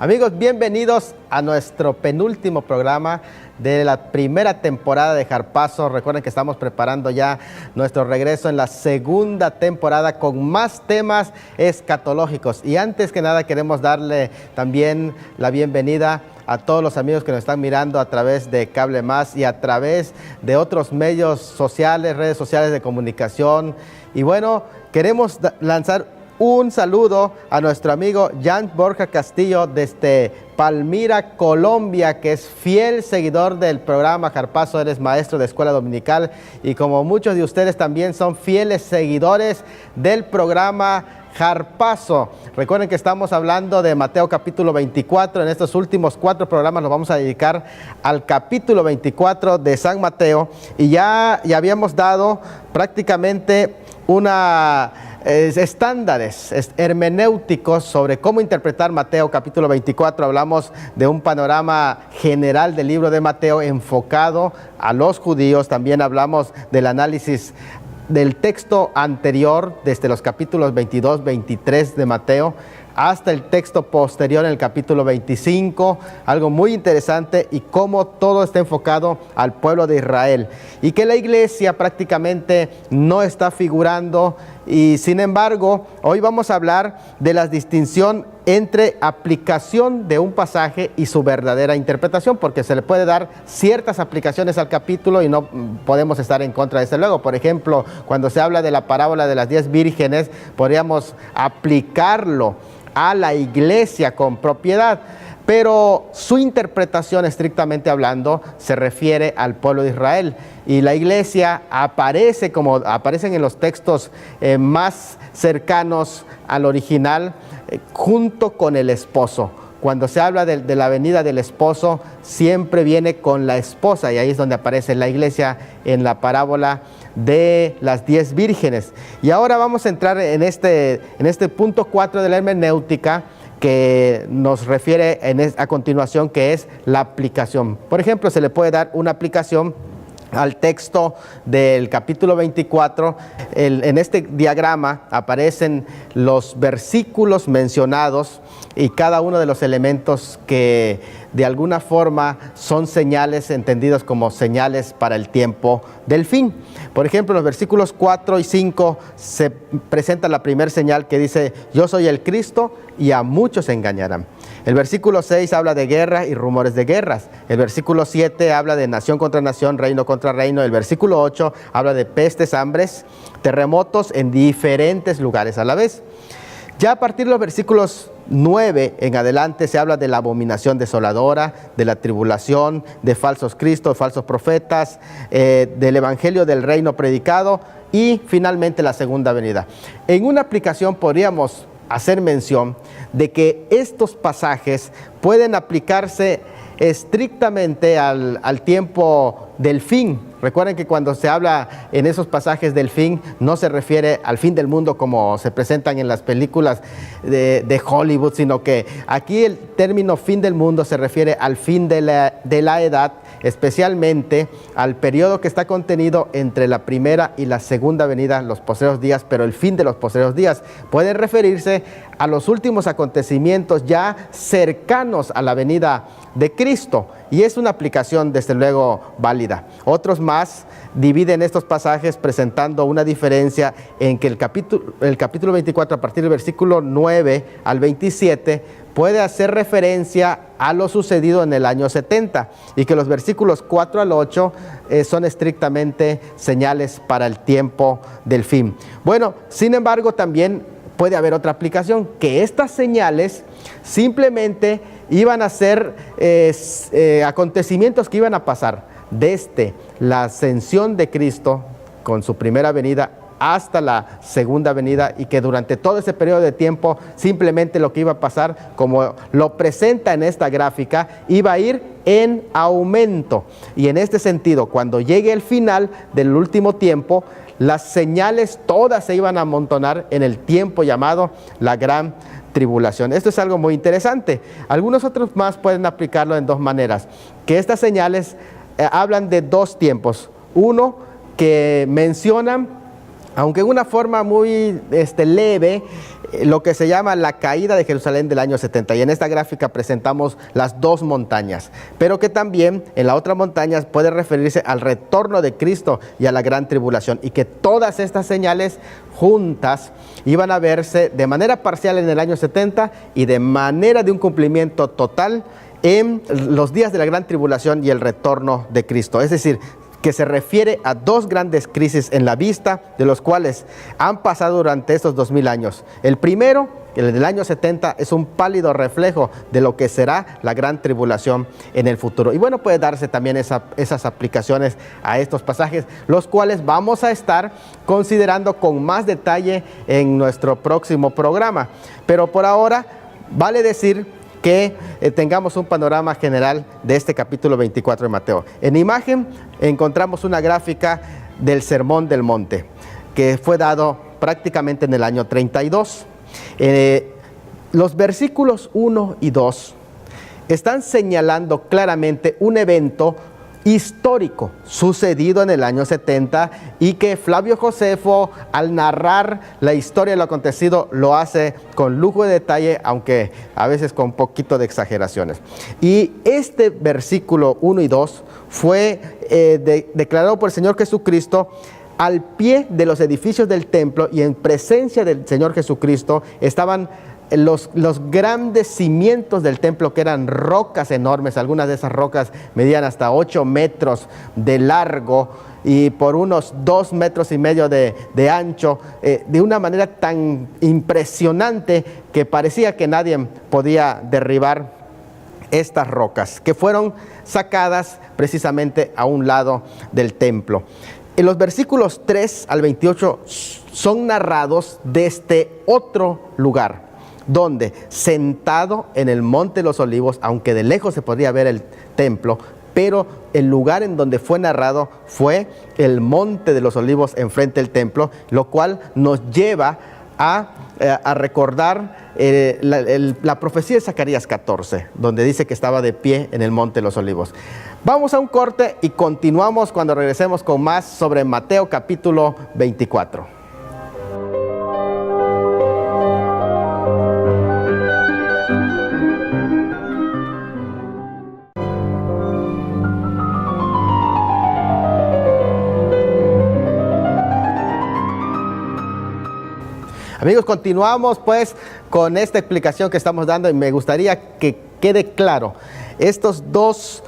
Amigos, bienvenidos a nuestro penúltimo programa de la primera temporada de Jarpazo. Recuerden que estamos preparando ya nuestro regreso en la segunda temporada con más temas escatológicos. Y antes que nada queremos darle también la bienvenida a todos los amigos que nos están mirando a través de Cable Más y a través de otros medios sociales, redes sociales de comunicación. Y bueno, queremos lanzar un saludo a nuestro amigo Jan Borja Castillo desde Palmira, Colombia, que es fiel seguidor del programa Jarpazo. Eres maestro de escuela dominical y como muchos de ustedes también son fieles seguidores del programa Jarpazo. Recuerden que estamos hablando de Mateo capítulo 24. En estos últimos 4 programas nos vamos a dedicar al capítulo 24 de San Mateo y ya habíamos dado prácticamente estándares hermenéuticos sobre cómo interpretar Mateo capítulo 24. Hablamos de un panorama general del libro de Mateo enfocado a los judíos. También hablamos del análisis del texto anterior, desde los capítulos 22, 23 de Mateo, hasta el texto posterior en el capítulo 25, algo muy interesante, y cómo todo está enfocado al pueblo de Israel, y que la iglesia prácticamente no está figurando. Y sin embargo, hoy vamos a hablar de la distinción entre aplicación de un pasaje y su verdadera interpretación, porque se le puede dar ciertas aplicaciones al capítulo y no podemos estar en contra de eso. Luego, por ejemplo, cuando se habla de la parábola de las 10 vírgenes, podríamos aplicarlo a la iglesia con propiedad, pero su interpretación, estrictamente hablando, se refiere al pueblo de Israel, y la iglesia aparece como aparecen en los textos más cercanos al original, junto con el esposo. Cuando se habla de la venida del esposo, siempre viene con la esposa, y ahí es donde aparece la iglesia en la parábola de las 10 vírgenes. Y ahora vamos a entrar en este punto 4 de la hermenéutica, que nos refiere a continuación, que es la aplicación. Por ejemplo, se le puede dar una aplicación al texto del capítulo 24. En este diagrama aparecen los versículos mencionados y cada uno de los elementos que de alguna forma son señales, entendidos como señales para el tiempo del fin. Por ejemplo, en los versículos 4 y 5 se presenta la primera señal, que dice: yo soy el Cristo y a muchos engañarán. El versículo 6 habla de guerra y rumores de guerras. El versículo 7 habla de nación contra nación, reino contra reino. El versículo 8 habla de pestes, hambres, terremotos en diferentes lugares a la vez. Ya a partir de los versículos 9 en adelante se habla de la abominación desoladora, de la tribulación, de falsos cristos, falsos profetas, del evangelio del reino predicado y finalmente la segunda venida. En una aplicación podríamos hacer mención de que estos pasajes pueden aplicarse estrictamente al tiempo del fin. Recuerden que cuando se habla en esos pasajes del fin, no se refiere al fin del mundo como se presentan en las películas de Hollywood, sino que aquí el término fin del mundo se refiere al fin de la edad, especialmente al periodo que está contenido entre la primera y la segunda venida, los postreros días. Pero el fin de los postreros días puede referirse a los últimos acontecimientos ya cercanos a la venida de Cristo, y es una aplicación desde luego válida. Otros más dividen estos pasajes presentando una diferencia en que el capítulo 24, a partir del versículo 9 al 27, puede hacer referencia a lo sucedido en el año 70, y que los versículos 4 al 8 son estrictamente señales para el tiempo del fin. Bueno, sin embargo, también puede haber otra aplicación, que estas señales simplemente iban a ser acontecimientos que iban a pasar desde la ascensión de Cristo con su primera venida hasta la segunda venida, y que durante todo ese periodo de tiempo simplemente lo que iba a pasar, como lo presenta en esta gráfica, iba a ir en aumento. Y en este sentido, cuando llegue el final del último tiempo, las señales todas se iban a amontonar en el tiempo llamado la gran tribulación. Esto es algo muy interesante. Algunos otros más pueden aplicarlo en dos maneras, que estas señales hablan de dos tiempos. Uno, que mencionan aunque en una forma muy leve, lo que se llama la caída de Jerusalén del año 70. Y en esta gráfica presentamos las dos montañas, pero que también en la otra montaña puede referirse al retorno de Cristo y a la gran tribulación, y que todas estas señales juntas iban a verse de manera parcial en el año 70 y de manera de un cumplimiento total en los días de la gran tribulación y el retorno de Cristo. Es decir, que se refiere a dos grandes crisis en la vista, de los cuales han pasado durante estos 2000 años. El primero, el del año 70, es un pálido reflejo de lo que será la gran tribulación en el futuro. Y bueno, puede darse también esas aplicaciones a estos pasajes, los cuales vamos a estar considerando con más detalle en nuestro próximo programa. Pero por ahora, vale decir que tengamos un panorama general de este capítulo 24 de Mateo. En imagen encontramos una gráfica del Sermón del Monte, que fue dado prácticamente en el año 32. Los versículos 1 y 2 están señalando claramente un evento histórico sucedido en el año 70, y que Flavio Josefo, al narrar la historia de lo acontecido, lo hace con lujo de detalle, aunque a veces con un poquito de exageraciones. Y este versículo 1 y 2 fue declarado por el Señor Jesucristo al pie de los edificios del templo, y en presencia del Señor Jesucristo estaban los grandes cimientos del templo, que eran rocas enormes. Algunas de esas rocas medían hasta 8 metros de largo y por unos 2,5 metros de ancho, de una manera tan impresionante que parecía que nadie podía derribar estas rocas, que fueron sacadas precisamente a un lado del templo. En los versículos 3 al 28 son narrados desde otro lugar, donde sentado en el Monte de los Olivos, aunque de lejos se podría ver el templo, pero el lugar en donde fue narrado fue el Monte de los Olivos enfrente del templo, lo cual nos lleva a recordar la profecía de Zacarías 14, donde dice que estaba de pie en el Monte de los Olivos. Vamos a un corte y continuamos cuando regresemos con más sobre Mateo capítulo 24. Amigos, continuamos pues con esta explicación que estamos dando, y me gustaría que quede claro estos dos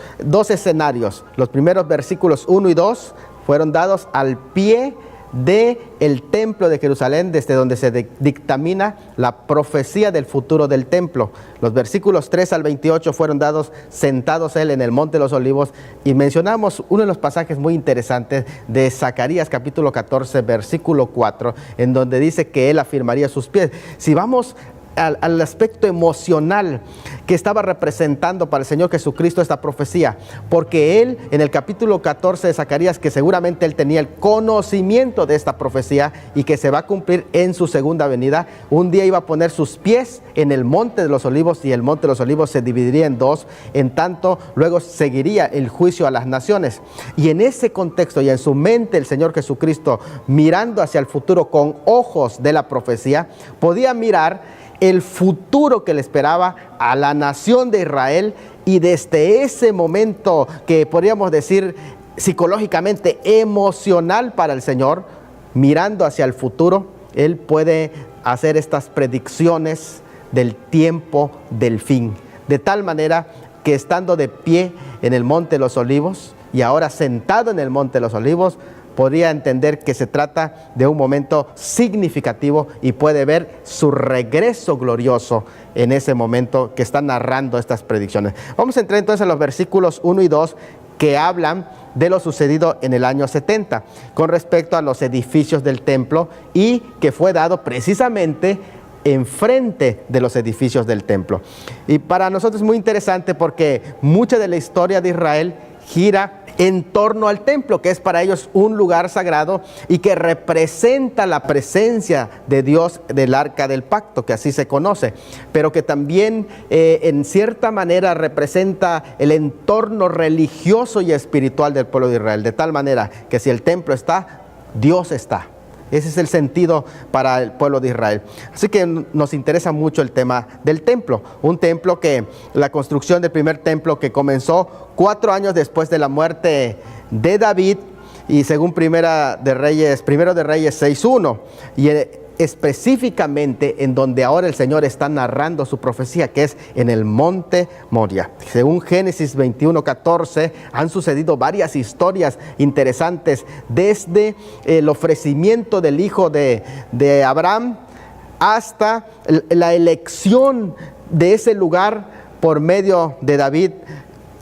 escenarios. Los primeros versículos 1 y 2 fueron dados al pie del templo de Jerusalén, desde donde se dictamina la profecía del futuro del templo. Los versículos 3 al 28 fueron dados sentados él en el Monte de los Olivos, y mencionamos uno de los pasajes muy interesantes de Zacarías capítulo 14 versículo 4, en donde dice que él afirmaría sus pies. Si vamos al aspecto emocional que estaba representando para el Señor Jesucristo esta profecía, porque él en el capítulo 14 de Zacarías, que seguramente él tenía el conocimiento de esta profecía y que se va a cumplir en su segunda venida, un día iba a poner sus pies en el Monte de los Olivos, y el Monte de los Olivos se dividiría en dos, en tanto luego seguiría el juicio a las naciones. Y en ese contexto y en su mente, el Señor Jesucristo, mirando hacia el futuro con ojos de la profecía, podía mirar el futuro que le esperaba a la nación de Israel, y desde ese momento que podríamos decir psicológicamente emocional para el Señor, mirando hacia el futuro, él puede hacer estas predicciones del tiempo del fin, de tal manera que estando de pie en el Monte de los Olivos y ahora sentado en el Monte de los Olivos, podría entender que se trata de un momento significativo, y puede ver su regreso glorioso en ese momento que está narrando estas predicciones. Vamos a entrar entonces en los versículos 1 y 2 que hablan de lo sucedido en el año 70 con respecto a los edificios del templo, y que fue dado precisamente enfrente de los edificios del templo. Y para nosotros es muy interesante, porque mucha de la historia de Israel gira en torno al templo, que es para ellos un lugar sagrado y que representa la presencia de Dios del Arca del Pacto, que así se conoce, pero que también en cierta manera representa el entorno religioso y espiritual del pueblo de Israel, de tal manera que si el templo está, Dios está. Ese es el sentido para el pueblo de Israel. Así que nos interesa mucho el tema del templo. Un templo que la construcción del primer templo que comenzó 4 años después de la muerte de David, y según Primero de Reyes 6:1, y específicamente en donde ahora el Señor está narrando su profecía, que es en el monte Moria. Según Génesis 21:14, han sucedido varias historias interesantes, desde el ofrecimiento del hijo de Abraham hasta la elección de ese lugar por medio de David,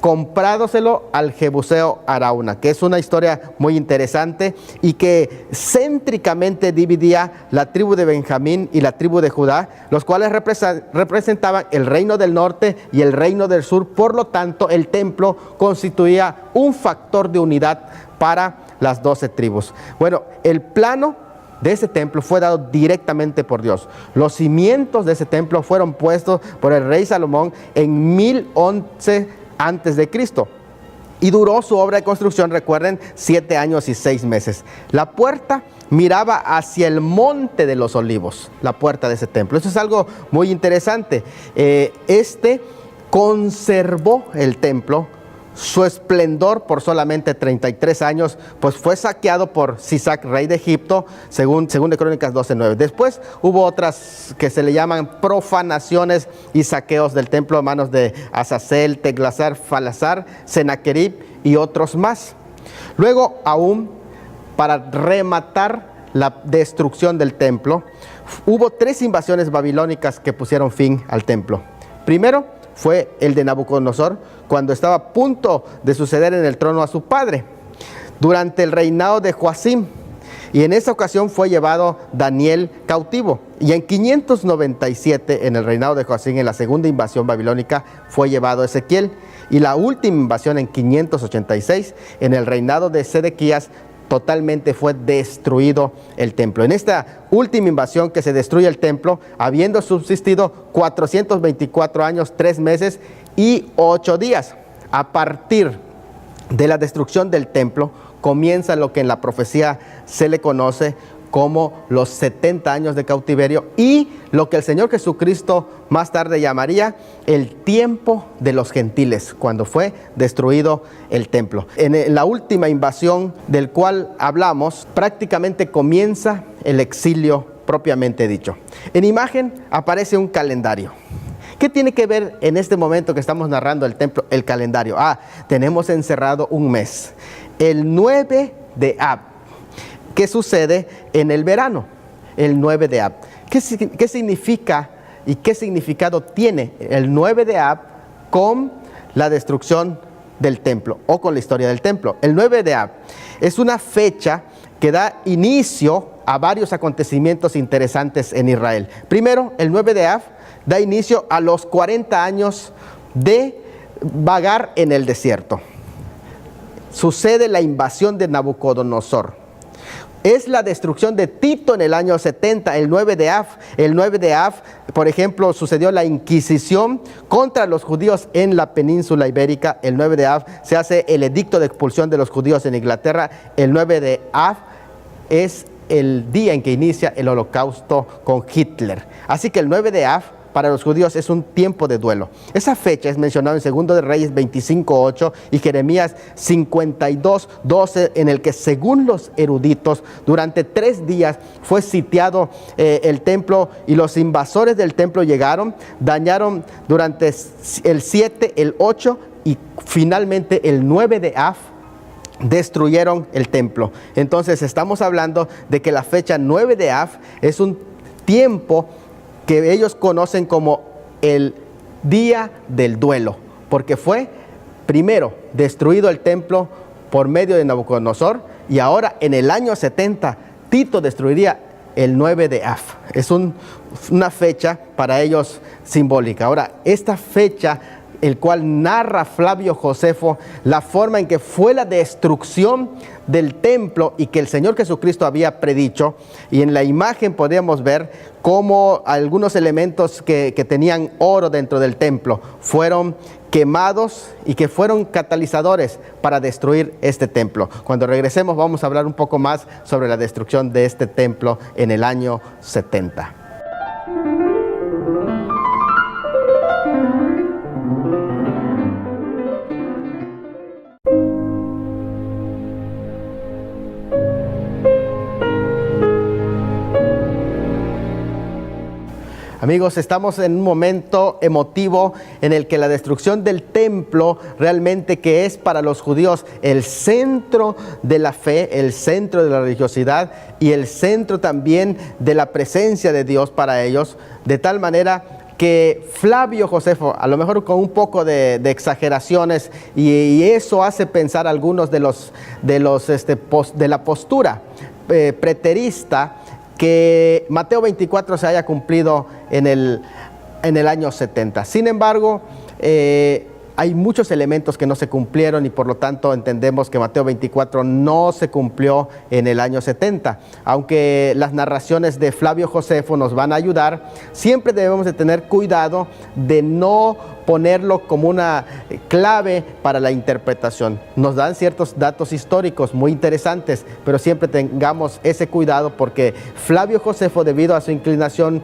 comprádoselo al jebuseo Arauna, que es una historia muy interesante y que céntricamente dividía la tribu de Benjamín y la tribu de Judá, los cuales representaban el reino del norte y el reino del sur. Por lo tanto, el templo constituía un factor de unidad para las 12 tribus. Bueno, el plano de ese templo fue dado directamente por Dios. Los cimientos de ese templo fueron puestos por el rey Salomón en 1011 antes de Cristo, y duró su obra de construcción, recuerden, 7 años y 6 meses. La puerta miraba hacia el monte de los olivos, la puerta de ese templo. Eso es algo muy interesante. Conservó el templo su esplendor por solamente 33 años, pues fue saqueado por Sisac, rey de Egipto, según de Crónicas 12:9. Después hubo otras que se le llaman profanaciones y saqueos del templo a manos de Azazel, Teglasar, Falasar, Senaquerib y otros más. Luego, aún para rematar la destrucción del templo, hubo 3 invasiones babilónicas que pusieron fin al templo. Primero fue el de Nabucodonosor, cuando estaba a punto de suceder en el trono a su padre, durante el reinado de Joacim, y en esa ocasión fue llevado Daniel cautivo. Y en 597, en el reinado de Joacim, en la segunda invasión babilónica, fue llevado Ezequiel, y la última invasión en 586, en el reinado de Sedequías, totalmente fue destruido el templo. En esta última invasión que se destruye el templo, habiendo subsistido 424 años, 3 meses y 8 días. A partir de la destrucción del templo, comienza lo que en la profecía se le conoce como los 70 años de cautiverio, y lo que el Señor Jesucristo más tarde llamaría el tiempo de los gentiles, cuando fue destruido el templo. En la última invasión del cual hablamos, prácticamente comienza el exilio propiamente dicho. En imagen aparece un calendario. ¿Qué tiene que ver en este momento que estamos narrando el templo, el calendario? Tenemos encerrado un mes, el 9 de Ab. ¿Qué sucede en el verano? El 9 de Ab. ¿Qué significa y qué significado tiene el 9 de Ab con la destrucción del templo o con la historia del templo? El 9 de Ab es una fecha que da inicio a varios acontecimientos interesantes en Israel. Primero, el 9 de Ab da inicio a los 40 años de vagar en el desierto. Sucede la invasión de Nabucodonosor. Es la destrucción de Tito en el año 70, el 9 de Av. El 9 de Av, por ejemplo, sucedió la Inquisición contra los judíos en la península ibérica. El 9 de Av se hace el edicto de expulsión de los judíos en Inglaterra. El 9 de Av es el día en que inicia el holocausto con Hitler. Así que el 9 de Av para los judíos es un tiempo de duelo. Esa fecha es mencionada en 2 de Reyes 25:8 y Jeremías 52:12, en el que, según los eruditos, durante 3 días fue sitiado el templo, y los invasores del templo llegaron, dañaron durante el 7, el 8 y finalmente el 9 de Av, destruyeron el templo. Entonces estamos hablando de que la fecha 9 de Av es un tiempo que ellos conocen como el día del duelo, porque fue primero destruido el templo por medio de Nabucodonosor, y ahora en el año 70 Tito destruiría el 9 de Av. Es una fecha para ellos simbólica. Ahora, esta fecha, el cual narra Flavio Josefo, la forma en que fue la destrucción del templo y que el Señor Jesucristo había predicho, y en la imagen podemos ver cómo algunos elementos que tenían oro dentro del templo fueron quemados y que fueron catalizadores para destruir este templo. Cuando regresemos vamos a hablar un poco más sobre la destrucción de este templo en el año 70. Amigos, estamos en un momento emotivo en el que la destrucción del templo realmente, que es para los judíos el centro de la fe, el centro de la religiosidad y el centro también de la presencia de Dios para ellos, de tal manera que Flavio Josefo, a lo mejor con un poco de exageraciones, y eso hace pensar a algunos de la postura preterista, que Mateo 24 se haya cumplido en el año 70. Sin embargo, hay muchos elementos que no se cumplieron y por lo tanto entendemos que Mateo 24 no se cumplió en el año 70. Aunque las narraciones de Flavio Josefo nos van a ayudar, siempre debemos de tener cuidado de no ponerlo como una clave para la interpretación. Nos dan ciertos datos históricos muy interesantes, pero siempre tengamos ese cuidado porque Flavio Josefo, debido a su inclinación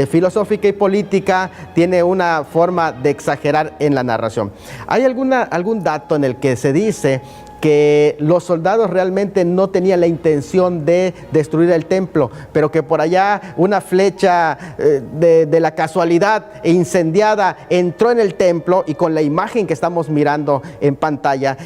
filosófica y política, tiene una forma de exagerar en la narración. Hay algún dato en el que se dice que los soldados realmente no tenían la intención de destruir el templo, pero que por allá una flecha de la casualidad incendiada entró en el templo, y con la imagen que estamos mirando en pantalla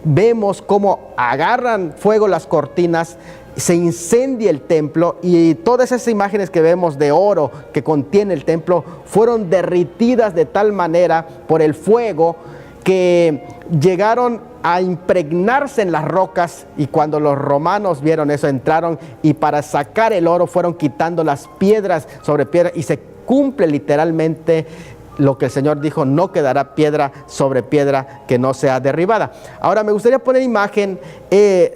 vemos cómo agarran fuego las cortinas, se incendia el templo, y todas esas imágenes que vemos de oro que contiene el templo fueron derritidas de tal manera por el fuego que llegaron a impregnarse en las rocas, y cuando los romanos vieron eso entraron y para sacar el oro fueron quitando las piedras sobre piedra, y se cumple literalmente lo que el Señor dijo: no quedará piedra sobre piedra que no sea derribada. Ahora me gustaría poner imagen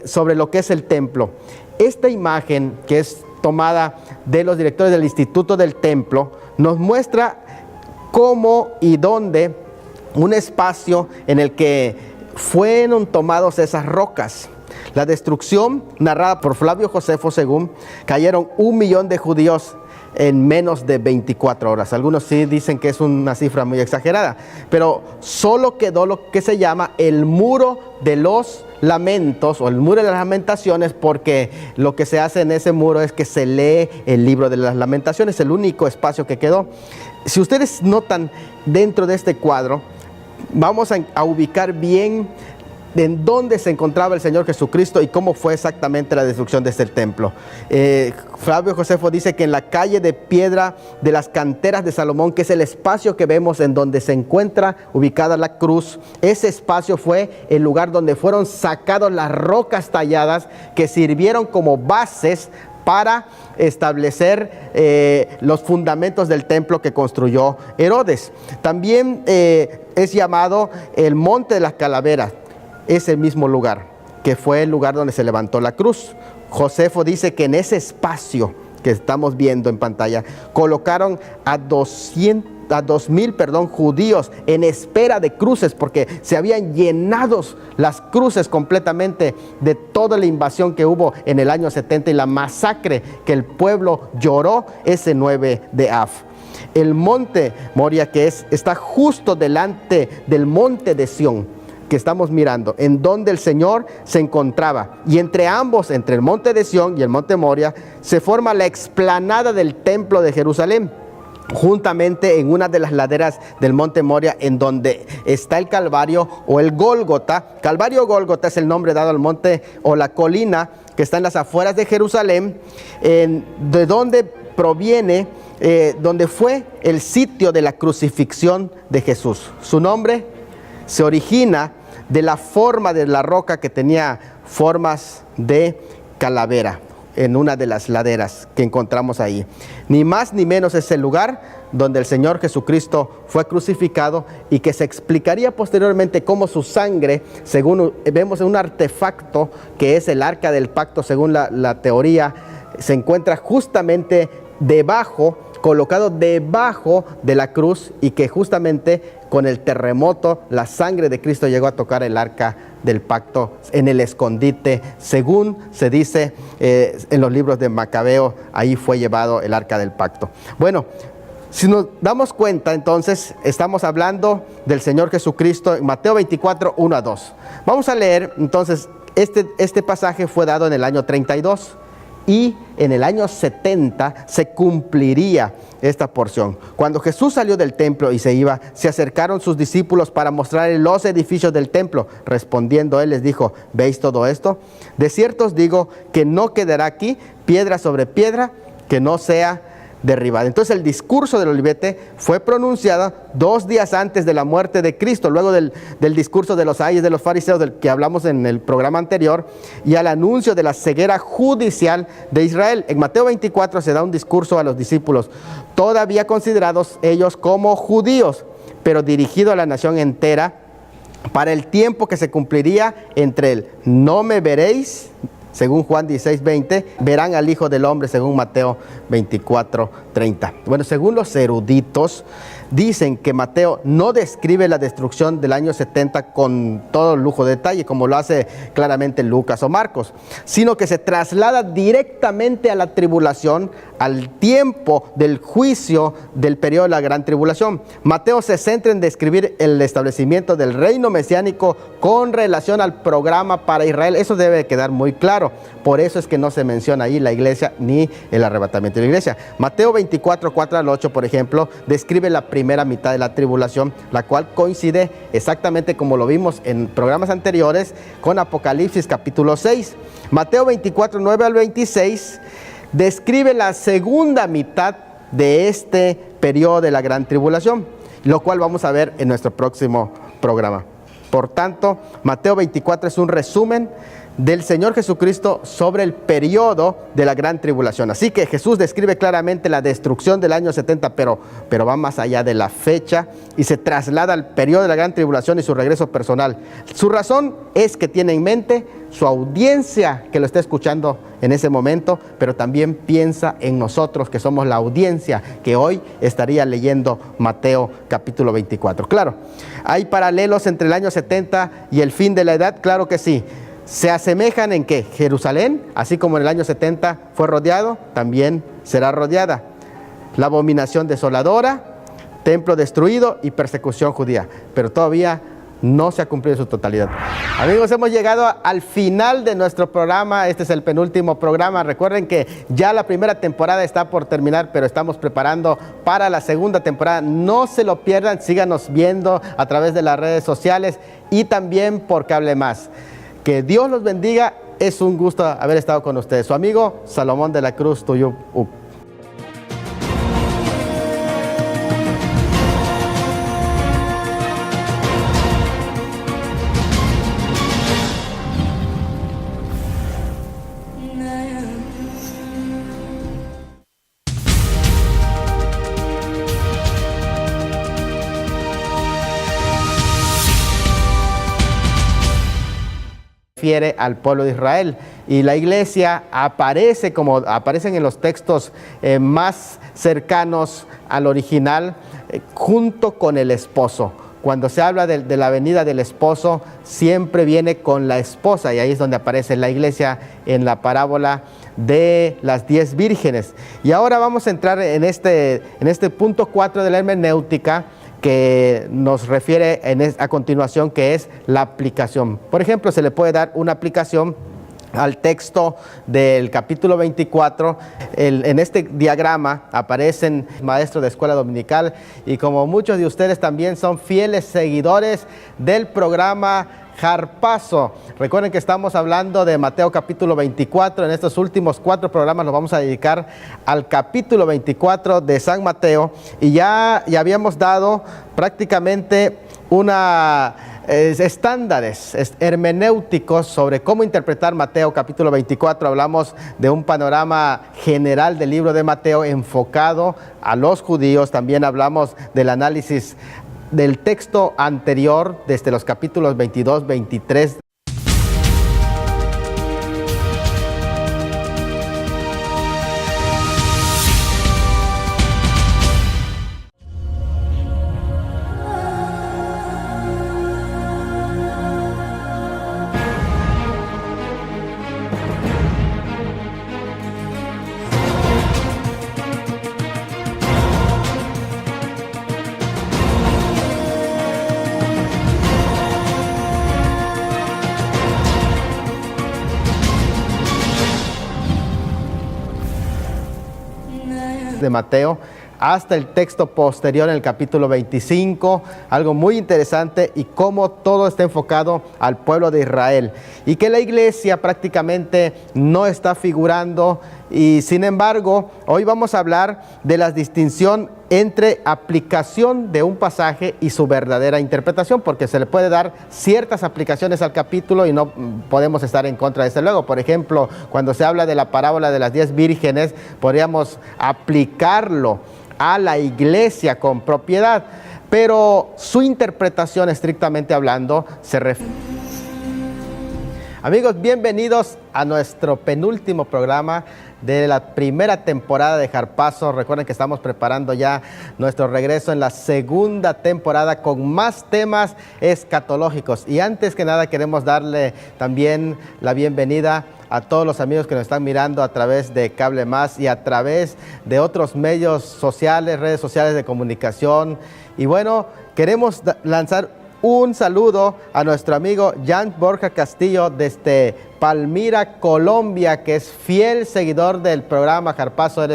sobre lo que es el templo. Esta imagen, que es tomada de los directores del Instituto del Templo, nos muestra cómo y dónde un espacio en el que fueron tomados esas rocas. La destrucción narrada por Flavio Josefo, según, cayeron 1 millón de judíos en menos de 24 horas. Algunos sí dicen que es una cifra muy exagerada, pero solo quedó lo que se llama el muro de los lamentos, o el muro de las lamentaciones, porque lo que se hace en ese muro es que se lee el libro de las lamentaciones, el único espacio que quedó. Si ustedes notan dentro de este cuadro, vamos a ubicar bien en dónde se encontraba el Señor Jesucristo y cómo fue exactamente la destrucción de este templo. Flavio Josefo dice que en la calle de piedra de las canteras de Salomón, que es el espacio que vemos en donde se encuentra ubicada la cruz, ese espacio fue el lugar donde fueron sacadas las rocas talladas que sirvieron como bases para establecer los fundamentos del templo que construyó Herodes. También es llamado el Monte de las Calaveras. Es el mismo lugar que fue el lugar donde se levantó la cruz. Josefo dice que en ese espacio que estamos viendo en pantalla colocaron a 2,000 judíos en espera de cruces, porque se habían llenado las cruces completamente de toda la invasión que hubo en el año 70 y la masacre que el pueblo lloró ese 9 de Av. El monte Moria, que está justo delante del monte de Sión, que estamos mirando, en donde el Señor se encontraba, y entre ambos, entre el monte de Sión y el monte Moria, se forma la explanada del templo de Jerusalén, juntamente en una de las laderas del monte Moria, en donde está el Calvario o el Gólgota. Calvario o Gólgota es el nombre dado al monte o la colina que está en las afueras de Jerusalén, de donde proviene, donde fue el sitio de la crucifixión de Jesús. Su nombre se origina de la forma de la roca que tenía formas de calavera en una de las laderas que encontramos ahí. Ni más ni menos es el lugar donde el Señor Jesucristo fue crucificado, y que se explicaría posteriormente cómo su sangre, según vemos en un artefacto que es el Arca del Pacto, según la teoría, se encuentra justamente debajo colocado debajo de la cruz y que justamente con el terremoto la sangre de Cristo llegó a tocar el arca del pacto en el escondite, según se dice en los libros de Macabeo, ahí fue llevado el arca del pacto. Bueno, si nos damos cuenta, entonces, estamos hablando del Señor Jesucristo en Mateo 24, 1 a 2. Vamos a leer, entonces, este pasaje fue dado en el año 32 y en el año 70 se cumpliría esta porción. Cuando Jesús salió del templo y se iba, se acercaron sus discípulos para mostrarle los edificios del templo. Respondiendo él les dijo: ¿veis todo esto? De cierto os digo que no quedará aquí piedra sobre piedra que no sea derribada. Entonces el discurso del Olivete fue pronunciado 2 días antes de la muerte de Cristo, luego del discurso de los ayes de los fariseos del que hablamos en el programa anterior, y al anuncio de la ceguera judicial de Israel. En Mateo 24 se da un discurso a los discípulos, todavía considerados ellos como judíos, pero dirigido a la nación entera, para el tiempo que se cumpliría entre el no me veréis, según Juan 16, 20, verán al Hijo del Hombre, según Mateo 24, 30. Bueno, según los eruditos, dicen que Mateo no describe la destrucción del año 70 con todo lujo de detalle, como lo hace claramente Lucas o Marcos, sino que se traslada directamente a la tribulación, al tiempo del juicio del periodo de la gran tribulación. Mateo se centra en describir el establecimiento del reino mesiánico con relación al programa para Israel. Eso debe quedar muy claro. Por eso es que no se menciona ahí la iglesia ni el arrebatamiento de la iglesia. Mateo 24, 4 al 8, por ejemplo, describe la primera mitad de la tribulación, la cual coincide exactamente como lo vimos en programas anteriores con Apocalipsis capítulo 6. Mateo 24, 9 al 26 describe la segunda mitad de este periodo de la gran tribulación, lo cual vamos a ver en nuestro próximo programa. Por tanto, Mateo 24 es un resumen del Señor Jesucristo sobre el periodo de la gran tribulación. Así que Jesús describe claramente la destrucción del año 70, pero va más allá de la fecha y se traslada al periodo de la gran tribulación y su regreso personal. Su razón es que tiene en mente su audiencia que lo está escuchando en ese momento, pero también piensa en nosotros que somos la audiencia que hoy estaría leyendo Mateo capítulo 24. Claro, ¿hay paralelos entre el año 70 y el fin de la edad? Claro que sí. ¿Se asemejan en qué? Jerusalén, así como en el año 70 fue rodeado, también será rodeada. La abominación desoladora, templo destruido y persecución judía. Pero todavía no se ha cumplido en su totalidad. Amigos, hemos llegado al final de nuestro programa. Este es el penúltimo programa. Recuerden que ya la primera temporada está por terminar, pero estamos preparando para la segunda temporada. No se lo pierdan, síganos viendo a través de las redes sociales y también por Cable Más. Que Dios los bendiga. Es un gusto haber estado con ustedes. Su amigo Salomón de la Cruz Tuyup. Refiere al pueblo de Israel, y la iglesia aparece como aparecen en los textos más cercanos al original, junto con el esposo. Cuando se habla de la venida del esposo, siempre viene con la esposa, y ahí es donde aparece la iglesia en la parábola de las 10 vírgenes. Y ahora vamos a entrar en este punto 4 de la hermenéutica, que nos refiere a continuación, que es la aplicación. Por ejemplo, se le puede dar una aplicación al texto del capítulo 24. En este diagrama aparecen maestros de escuela dominical, y como muchos de ustedes también son fieles seguidores del programa Harpazo. Recuerden que estamos hablando de Mateo capítulo 24. En estos últimos 4 programas los vamos a dedicar al capítulo 24 de San Mateo, y ya habíamos dado prácticamente estándares hermenéuticos sobre cómo interpretar Mateo capítulo 24. Hablamos de un panorama general del libro de Mateo enfocado a los judíos. También hablamos del análisis del texto anterior, desde los capítulos 22, 23. de Mateo hasta el texto posterior en el capítulo 25, algo muy interesante, y cómo todo está enfocado al pueblo de Israel y que la iglesia prácticamente no está figurando. Y sin embargo, hoy vamos a hablar de la distinción entre aplicación de un pasaje y su verdadera interpretación, porque se le puede dar ciertas aplicaciones al capítulo y no podemos estar en contra de eso. Luego, por ejemplo, cuando se habla de la parábola de las 10 vírgenes, podríamos aplicarlo a la iglesia con propiedad, pero su interpretación, estrictamente hablando, se refiere. Amigos, bienvenidos a nuestro penúltimo programa de la primera temporada de Harpazo. Recuerden que estamos preparando ya nuestro regreso en la segunda temporada con más temas escatológicos. Y antes que nada queremos darle también la bienvenida a todos los amigos que nos están mirando a través de Cable Más y a través de otros medios sociales, redes sociales de comunicación. Y bueno, queremos lanzar un saludo a nuestro amigo Jan Borja Castillo desde Palmira, Colombia, que es fiel seguidor del programa Harpazo. Él